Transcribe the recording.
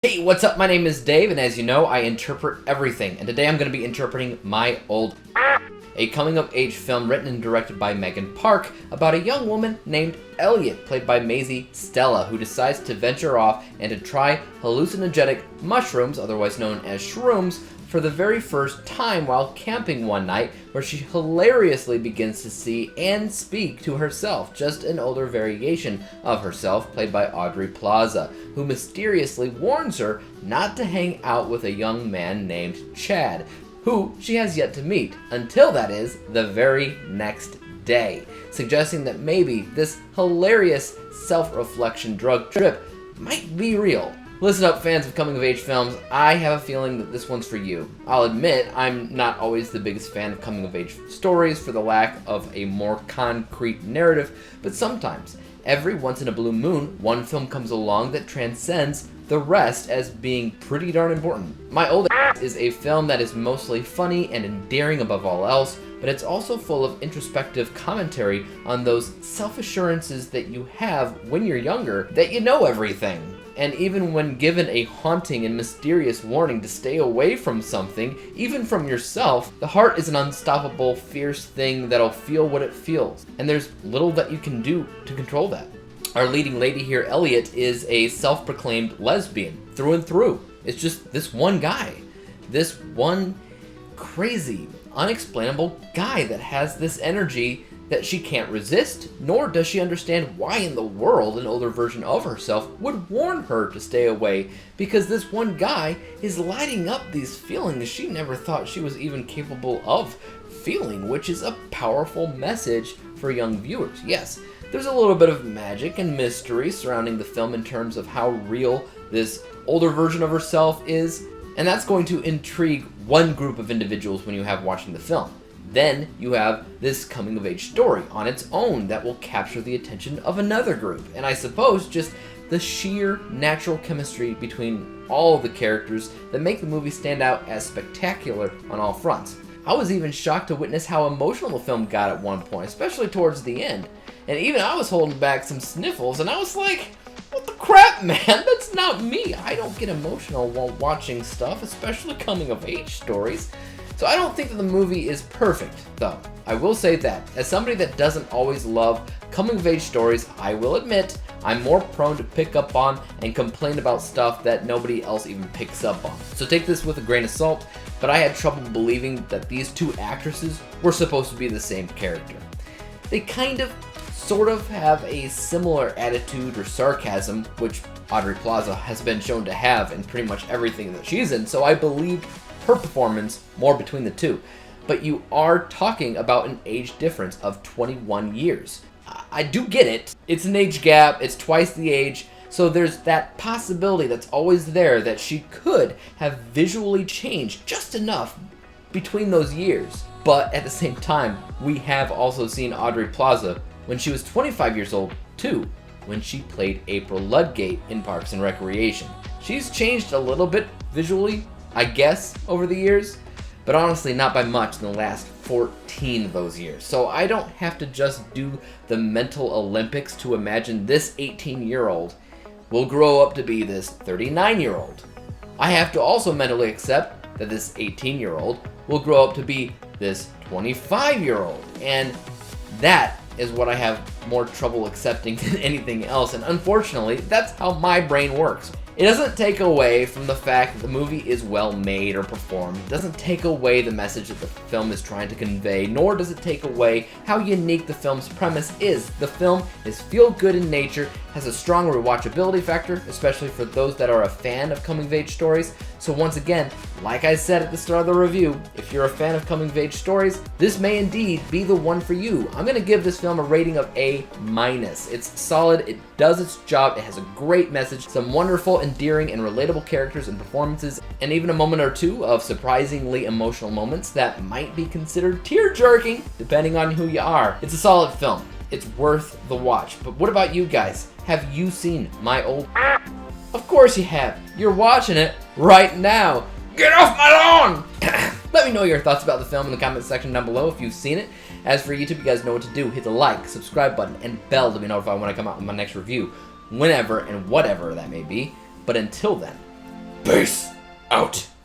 Hey, what's up? My name is Dave, and as you know, I interpret everything. And today I'm going to be interpreting My Old a coming-of-age film written and directed by Megan Park about a young woman named Elliot, played by Maisy Stella, who decides to venture off and to try hallucinogenic mushrooms, otherwise known as shrooms, for the very first time while camping one night, where she hilariously begins to see and speak to herself, just an older variation of herself, played by Aubrey Plaza, who mysteriously warns her not to hang out with a young man named Chad, who she has yet to meet, until that is, the very next day, suggesting that maybe this hilarious self-reflection drug trip might be real. Listen up, fans of coming-of-age films, I have a feeling that this one's for you. I'll admit, I'm not always the biggest fan of coming-of-age stories for the lack of a more concrete narrative, but sometimes, every once in a blue moon, one film comes along that transcends the rest as being pretty darn important. My Old is a film that is mostly funny and endearing above all else, but it's also full of introspective commentary on those self-assurances that you have when you're younger, that you know everything. And even when given a haunting and mysterious warning to stay away from something, even from yourself, the heart is an unstoppable, fierce thing that'll feel what it feels. And there's little that you can do to control that. Our leading lady here, Elliot, is a self-proclaimed lesbian, through and through. It's just this one guy. This one crazy, unexplainable guy that has this energy that she can't resist, nor does she understand why in the world an older version of herself would warn her to stay away, because this one guy is lighting up these feelings she never thought she was even capable of feeling, which is a powerful message for young viewers. Yes, there's a little bit of magic and mystery surrounding the film in terms of how real this older version of herself is, and that's going to intrigue one group of individuals when you have watching the film. Then you have this coming-of-age story on its own that will capture the attention of another group. And I suppose just the sheer natural chemistry between all of the characters that make the movie stand out as spectacular on all fronts. I was even shocked to witness how emotional the film got at one point, especially towards the end. And even I was holding back some sniffles, and I was like, what the crap, man? That's not me. I don't get emotional while watching stuff, especially coming-of-age stories. So I don't think that the movie is perfect, though. I will say that, as somebody that doesn't always love coming-of-age stories, I will admit, I'm more prone to pick up on and complain about stuff that nobody else even picks up on. So take this with a grain of salt, but I had trouble believing that these two actresses were supposed to be the same character. They kind of, sort of have a similar attitude or sarcasm, which Aubrey Plaza has been shown to have in pretty much everything that she's in, so I believe her performance more between the two. But you are talking about an age difference of 21 years. I do get it. It's an age gap, it's twice the age, so there's that possibility that's always there that she could have visually changed just enough between those years. But at the same time, we have also seen Aubrey Plaza when she was 25 years old too, when she played April Ludgate in Parks and Recreation. She's changed a little bit visually, I guess, over the years, but honestly not by much in the last 14 of those years. So I don't have to just do the mental Olympics to imagine this 18-year-old will grow up to be this 39-year-old. I have to also mentally accept that this 18-year-old will grow up to be this 25-year-old. And that is what I have more trouble accepting than anything else. And unfortunately, that's how my brain works. It doesn't take away from the fact that the movie is well made or performed. It doesn't take away the message that the film is trying to convey, nor does it take away how unique the film's premise is. The film is feel-good in nature, has a strong rewatchability factor, especially for those that are a fan of coming-of-age stories. So once again, like I said at the start of the review, if you're a fan of coming-of-age stories, this may indeed be the one for you. I'm going to give this film a rating of A-. It's solid, it does its job, it has a great message, some wonderful, endearing, and relatable characters and performances, and even a moment or two of surprisingly emotional moments that might be considered tear-jerking, depending on who you are. It's a solid film. It's worth the watch. But what about you guys? Have you seen My Old? Of course you have. You're watching it right now. Get off my lawn! Let me know your thoughts about the film in the comment section down below if you've seen it. As for YouTube, you guys know what to do. Hit the like, subscribe button, and bell to be notified when I come out with my next review, whenever and whatever that may be. But until then, Peace out.